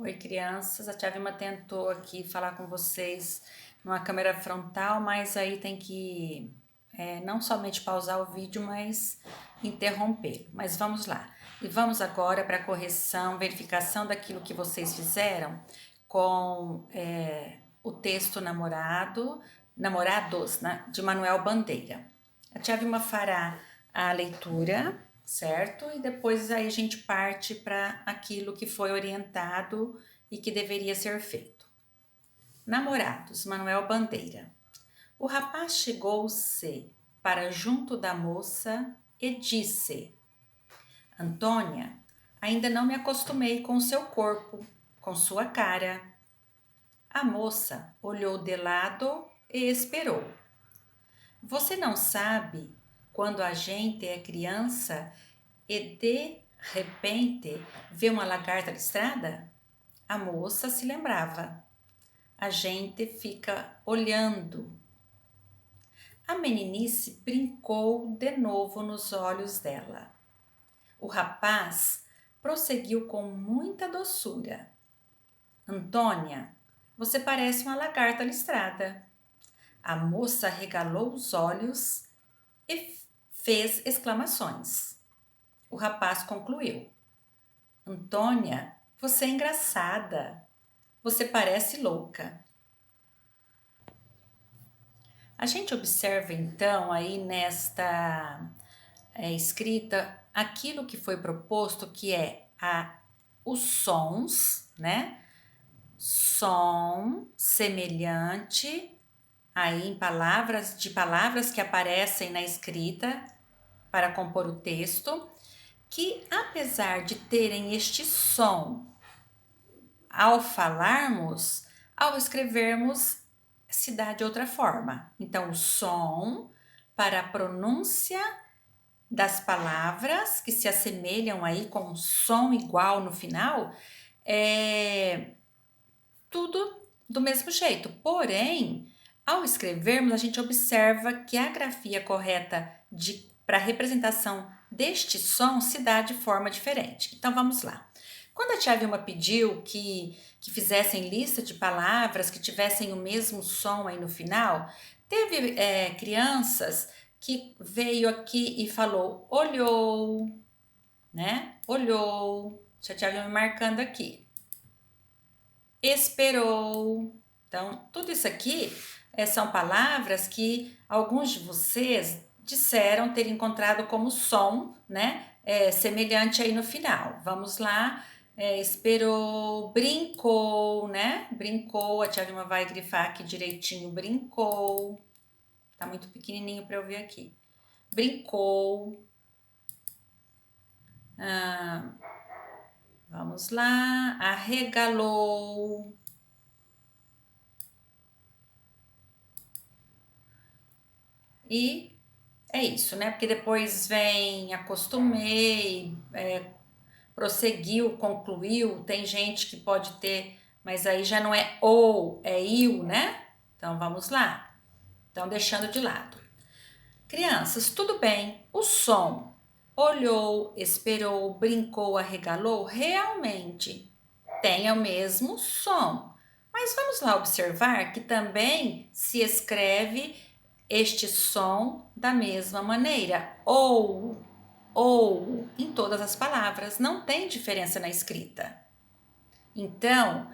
Oi, crianças. A Tia Vilma tentou aqui falar com vocês numa câmera frontal, mas aí tem que não somente pausar o vídeo, mas interromper. Mas vamos lá. E vamos agora para a correção, verificação daquilo que vocês fizeram com o texto Namorados, né, de Manuel Bandeira. A Tia Vilma fará a leitura, certo? E depois aí a gente parte para aquilo que foi orientado e que deveria ser feito. Namorados, Manuel Bandeira. O rapaz chegou-se para junto da moça e disse: Antônia, ainda não me acostumei com seu corpo, com sua cara. A moça olhou de lado e esperou. Você não sabe quando a gente é criança e de repente vê uma lagarta listrada? A moça se lembrava. A gente fica olhando. A meninice brincou de novo nos olhos dela. O rapaz prosseguiu com muita doçura. Antônia, você parece uma lagarta listrada. A moça regalou os olhos e fez exclamações. O rapaz concluiu. Antônia, você é engraçada. Você parece louca. A gente observa então aí nesta escrita aquilo que foi proposto, que é os sons, né? Som semelhante aí em palavras que aparecem na escrita para compor o texto, que apesar de terem este som ao falarmos, ao escrevermos, se dá de outra forma. Então, o som para a pronúncia das palavras que se assemelham aí com um som igual no final, é tudo do mesmo jeito. Porém, ao escrevermos, a gente observa que a grafia correta para a representação deste som se dá de forma diferente. Então, vamos lá. Quando a tia Vilma pediu que fizessem lista de palavras que tivessem o mesmo som aí no final, teve crianças que veio aqui e falou, olhou, né? Olhou. A tia Vilma marcando aqui. Esperou. Então, tudo isso aqui são palavras que alguns de vocês disseram ter encontrado como som, né? Semelhante aí no final. Vamos lá. Esperou, brincou, né? Brincou, a tia Vilma vai grifar aqui direitinho, brincou. Tá muito pequenininho para eu ver aqui. Brincou. Vamos lá, arregalou. E é isso, né? Porque depois vem acostumei, prosseguiu, concluiu. Tem gente que pode ter, mas aí já não é ou, é il, né? Então vamos lá. Então deixando de lado. Crianças, tudo bem. O som olhou, esperou, brincou, arregalou, realmente tem o mesmo som. Mas vamos lá observar que também se escreve este som da mesma maneira, ou, em todas as palavras, não tem diferença na escrita. Então,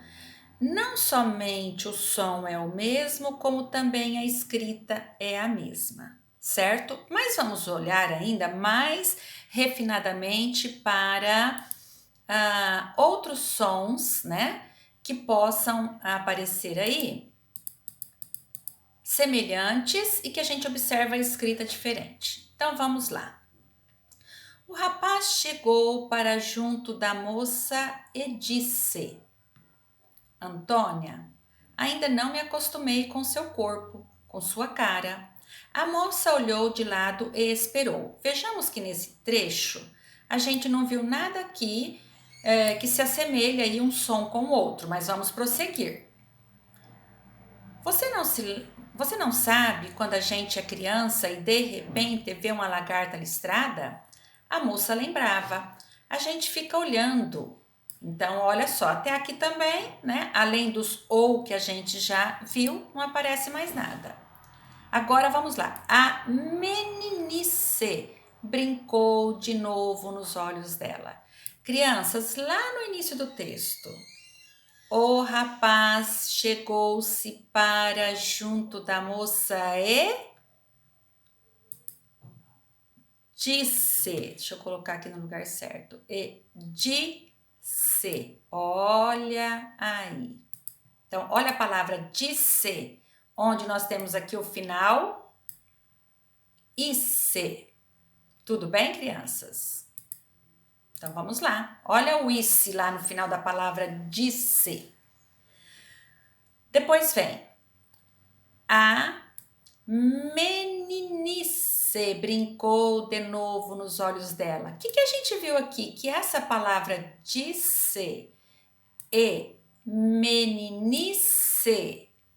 não somente o som é o mesmo, como também a escrita é a mesma, certo? Mas vamos olhar ainda mais refinadamente para outros sons, né, que possam aparecer aí, semelhantes e que a gente observa a escrita diferente. Então vamos lá. O rapaz chegou para junto da moça e disse: Antônia, ainda não me acostumei com seu corpo, com sua cara. A moça olhou de lado e esperou. Vejamos que nesse trecho a gente não viu nada aqui que se assemelha aí um som com o outro, mas vamos prosseguir. Você não sabe quando a gente é criança e de repente vê uma lagarta listrada? A moça lembrava. A gente fica olhando. Então, olha só, até aqui também, né? Além dos ou que a gente já viu, não aparece mais nada. Agora vamos lá. A meninice brincou de novo nos olhos dela. Crianças, lá no início do texto, o rapaz chegou-se para junto da moça e disse. Deixa eu colocar aqui no lugar certo. E disse. Olha aí. Então, olha a palavra disse, onde nós temos aqui o final isse. Tudo bem, crianças? Então, vamos lá. Olha o isse lá no final da palavra disse. Depois vem a meninice brincou de novo nos olhos dela. O que a gente viu aqui? Que essa palavra disse e meninice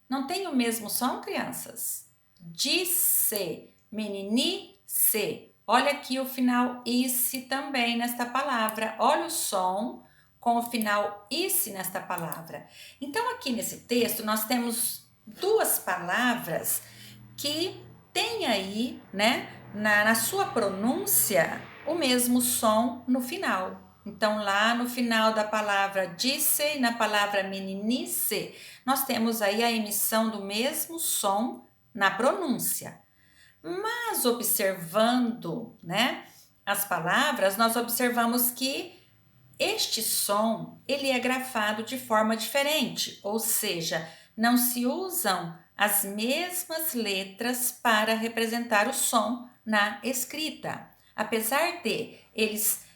não tem o mesmo som, crianças? Disse, meninice. Olha aqui o final isse também nesta palavra. Olha o som com o final isse nesta palavra. Então, aqui nesse texto, nós temos duas palavras que têm aí, né, na sua pronúncia, o mesmo som no final. Então, lá no final da palavra disse e na palavra meninice, nós temos aí a emissão do mesmo som na pronúncia. Mas observando, né, as palavras, nós observamos que este som, ele é grafado de forma diferente, ou seja, não se usam as mesmas letras para representar o som na escrita. Apesar de eles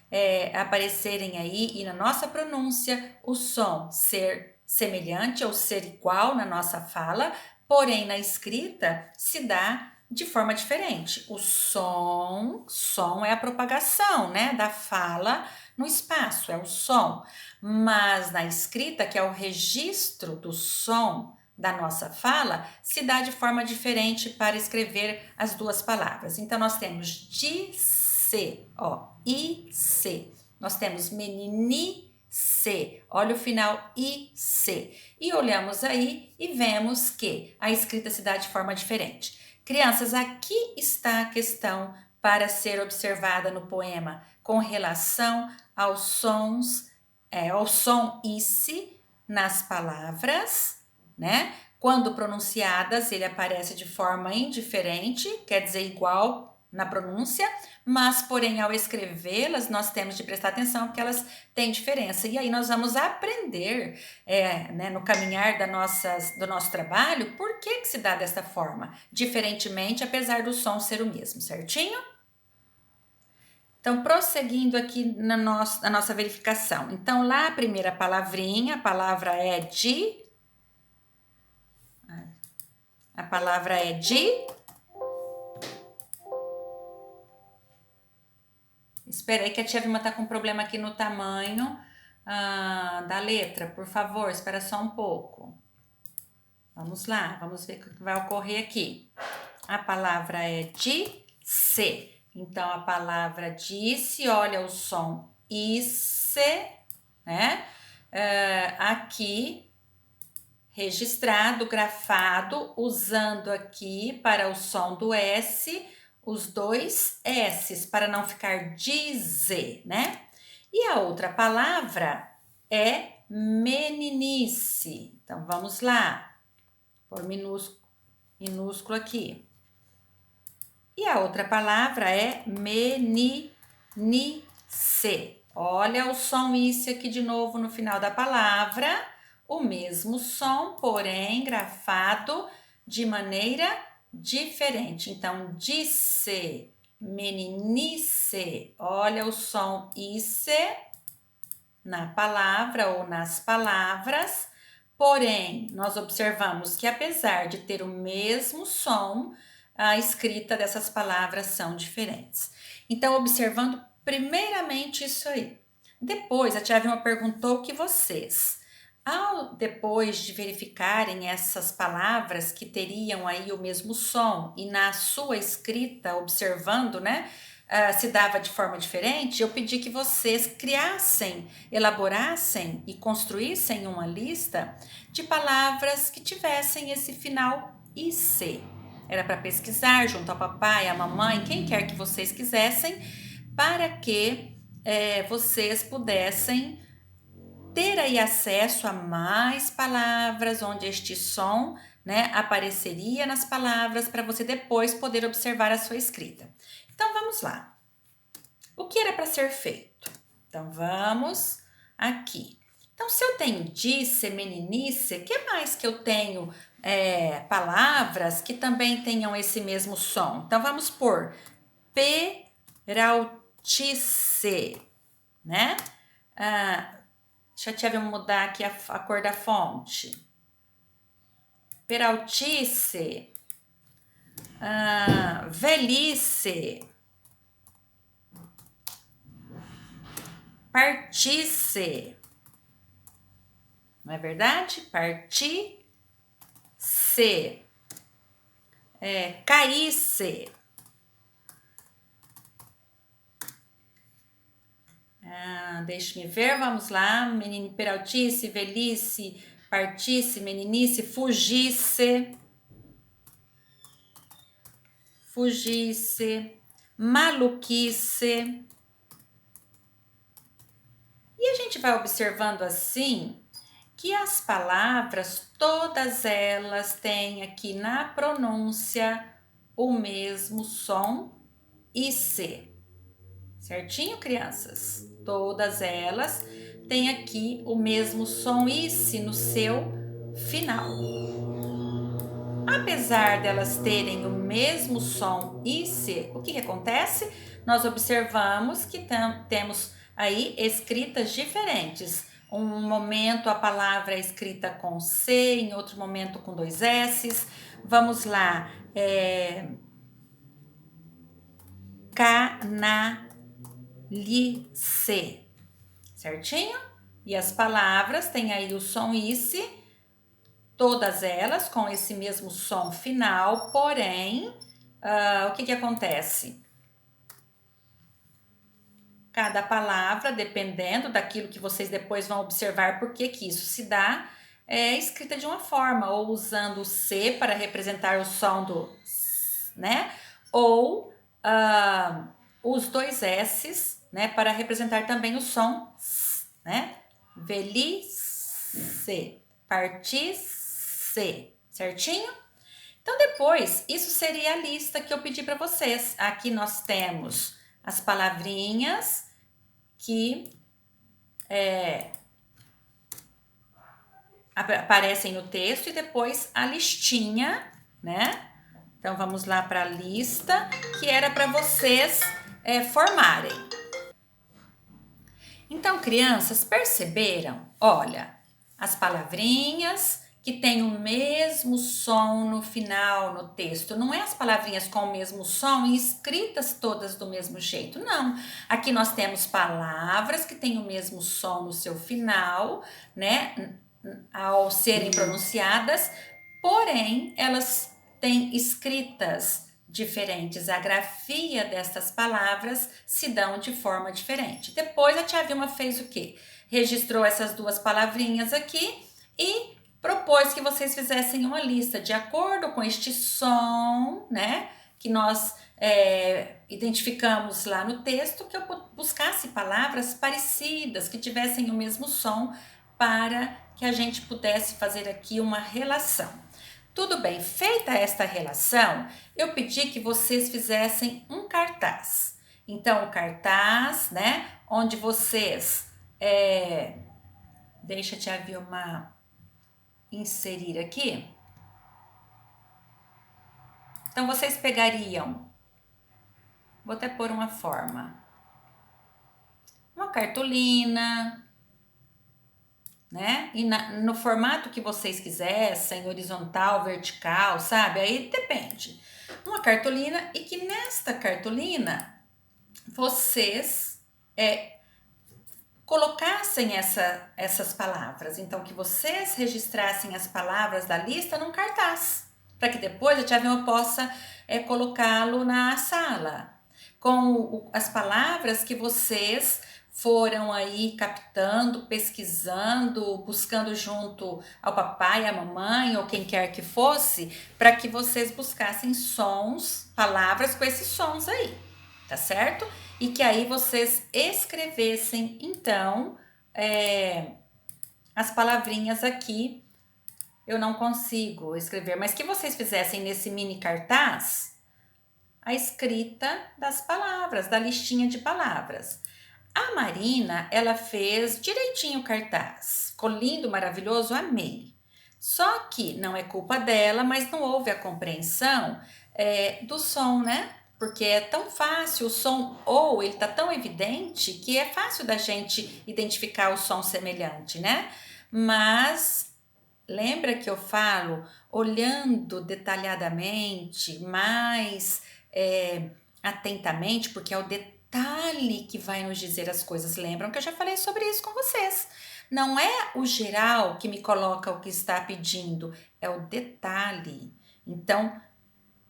aparecerem aí e na nossa pronúncia o som ser semelhante ou ser igual na nossa fala, porém na escrita se dá de forma diferente. O som é a propagação, né, da fala no espaço, é o som. Mas na escrita, que é o registro do som da nossa fala, se dá de forma diferente para escrever as duas palavras. Então, nós temos disse, ó, ice. Nós temos meninice, olha o final ice. E olhamos aí e vemos que a escrita se dá de forma diferente. Crianças, aqui está a questão para ser observada no poema com relação aos sons, ao som isse nas palavras, né? Quando pronunciadas, ele aparece de forma indiferente, quer dizer igual na pronúncia, mas porém ao escrevê-las nós temos de prestar atenção porque elas têm diferença. E aí nós vamos aprender, né, no caminhar do nosso trabalho, por que se dá desta forma, diferentemente, apesar do som ser o mesmo, certinho? Então, prosseguindo aqui na nossa verificação. Então, lá a primeira palavrinha, a palavra é de. A palavra é de. Espera aí que a tia Vilma tá com problema aqui no tamanho da letra. Por favor, espera só um pouco. Vamos lá, vamos ver o que vai ocorrer aqui. A palavra é de se. Então, a palavra disse, olha o som isse, né? Aqui, registrado, grafado, usando aqui para o som do S, os dois S's, para não ficar dizer, né? E a outra palavra é meninice. Então, vamos lá. Por minúsculo aqui. E a outra palavra é meninice. Olha o som esse aqui de novo no final da palavra. O mesmo som, porém grafado de maneira diferente. Então, disse, meninice. Olha o som isse na palavra ou nas palavras. Porém, nós observamos que apesar de ter o mesmo som, a escrita dessas palavras são diferentes. Então, observando primeiramente isso aí. Depois, a tia Vilma perguntou que vocês, depois de verificarem essas palavras que teriam aí o mesmo som e na sua escrita, observando, né, se dava de forma diferente, eu pedi que vocês criassem, elaborassem e construíssem uma lista de palavras que tivessem esse final IC. Era para pesquisar junto ao papai, à mamãe, quem quer que vocês quisessem, para que vocês pudessem ter aí acesso a mais palavras, onde este som, né, apareceria nas palavras para você depois poder observar a sua escrita. Então vamos lá. O que era para ser feito? Então vamos aqui. Então se eu tenho disse, meninice, o que mais que eu tenho palavras que também tenham esse mesmo som? Então vamos por peraltice, né? Deixa eu te mudar aqui a cor da fonte. Peraltice, velhice, partice, não é verdade? Partice, caísse, deixe-me ver, vamos lá, peraltice, velhice, partisse, meninice, fugisse, maluquice. E a gente vai observando assim que as palavras, todas elas têm aqui na pronúncia o mesmo som IC. Certinho, crianças? Todas elas têm aqui o mesmo som IC no seu final. Apesar delas terem o mesmo som IC, o que acontece? Nós observamos que temos aí escritas diferentes. Um momento a palavra é escrita com C, em outro momento com 2 S's. Vamos lá. Canalice. Certinho? E as palavras têm aí o som IC, todas elas com esse mesmo som final, porém, o que acontece? Cada palavra, dependendo daquilo que vocês depois vão observar por que isso se dá, é escrita de uma forma, ou usando o C para representar o som do S, né? Ou os 2 S's, né, para representar também o som S, né? Velhice, partice, certinho? Então depois, isso seria a lista que eu pedi para vocês. Aqui nós temos as palavrinhas que aparecem no texto e depois a listinha, né? Então vamos lá para a lista que era para vocês formarem. Então, crianças, perceberam? Olha, as palavrinhas que têm o mesmo som no final, no texto. Não é as palavrinhas com o mesmo som e escritas todas do mesmo jeito, não. Aqui nós temos palavras que têm o mesmo som no seu final, né? Ao serem pronunciadas, porém, elas têm escritas diferentes. A grafia dessas palavras se dão de forma diferente. Depois a tia Vilma fez o quê? Registrou essas 2 palavrinhas aqui e propôs que vocês fizessem uma lista de acordo com este som, né? Que nós identificamos lá no texto, que eu buscasse palavras parecidas, que tivessem o mesmo som, para que a gente pudesse fazer aqui uma relação. Tudo bem, feita esta relação, eu pedi que vocês fizessem um cartaz. Então, o cartaz, né, onde vocês, deixa a tia Vilma inserir aqui. Então, vocês pegariam, vou até pôr uma forma, uma cartolina, né? E no formato que vocês quisessem, horizontal, vertical, sabe? Aí depende. Uma cartolina e que nesta cartolina vocês colocassem essas palavras. Então, que vocês registrassem as palavras da lista num cartaz, para que depois a tia Vilma possa colocá-lo na sala. com as palavras que vocês foram aí captando, pesquisando, buscando junto ao papai, à mamãe ou quem quer que fosse, para que vocês buscassem sons, palavras com esses sons aí, tá certo? E que aí vocês escrevessem, então, as palavrinhas aqui. Eu não consigo escrever, mas que vocês fizessem nesse mini cartaz a escrita das palavras, da listinha de palavras. A Marina, ela fez direitinho o cartaz. Ficou lindo, maravilhoso, amei. Só que não é culpa dela, mas não houve a compreensão do som, né? Porque é tão fácil, o som ou ele tá tão evidente que é fácil da gente identificar o som semelhante, né? Mas lembra que eu falo olhando detalhadamente, mais atentamente, porque é o detalhe que vai nos dizer as coisas. Lembram que eu já falei sobre isso com vocês? Não é o geral que me coloca o que está pedindo, é o detalhe. Então,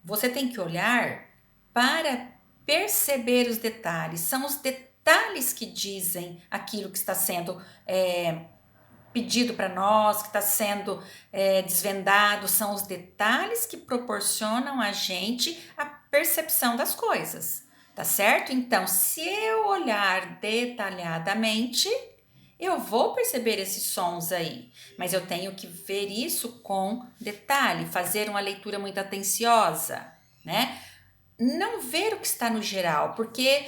você tem que olhar para perceber os detalhes. São os detalhes que dizem aquilo que está sendo pedido para nós, que está sendo desvendado, são os detalhes que proporcionam a gente a percepção das coisas, tá certo? Então, se eu olhar detalhadamente, eu vou perceber esses sons aí, mas eu tenho que ver isso com detalhe, fazer uma leitura muito atenciosa, né? Não ver o que está no geral, porque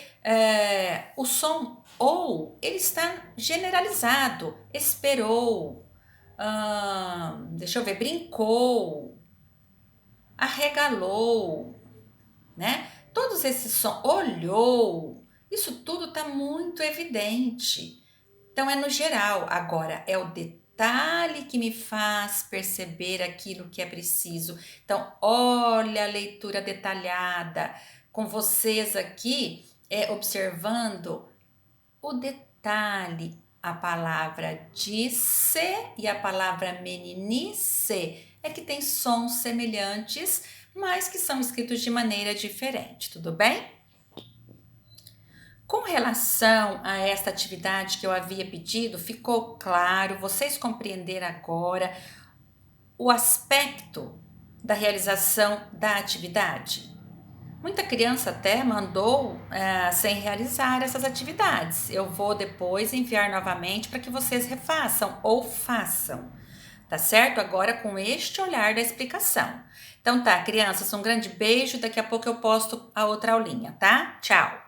o som ou ele está generalizado, esperou, deixa eu ver, brincou, arregalou, né? Todos esses sons, olhou, isso tudo está muito evidente. Então é no geral, agora é o detalhe que me faz perceber aquilo que é preciso. Então, olha a leitura detalhada com vocês aqui, observando o detalhe, a palavra disse e a palavra meninice é que tem sons semelhantes, mas que são escritos de maneira diferente, tudo bem? Com relação a esta atividade que eu havia pedido, ficou claro, vocês compreenderam agora o aspecto da realização da atividade? Muita criança até mandou sem realizar essas atividades. Eu vou depois enviar novamente para que vocês refaçam ou façam, tá certo? Agora com este olhar da explicação. Então tá, crianças, um grande beijo. Daqui a pouco eu posto a outra aulinha, tá? Tchau!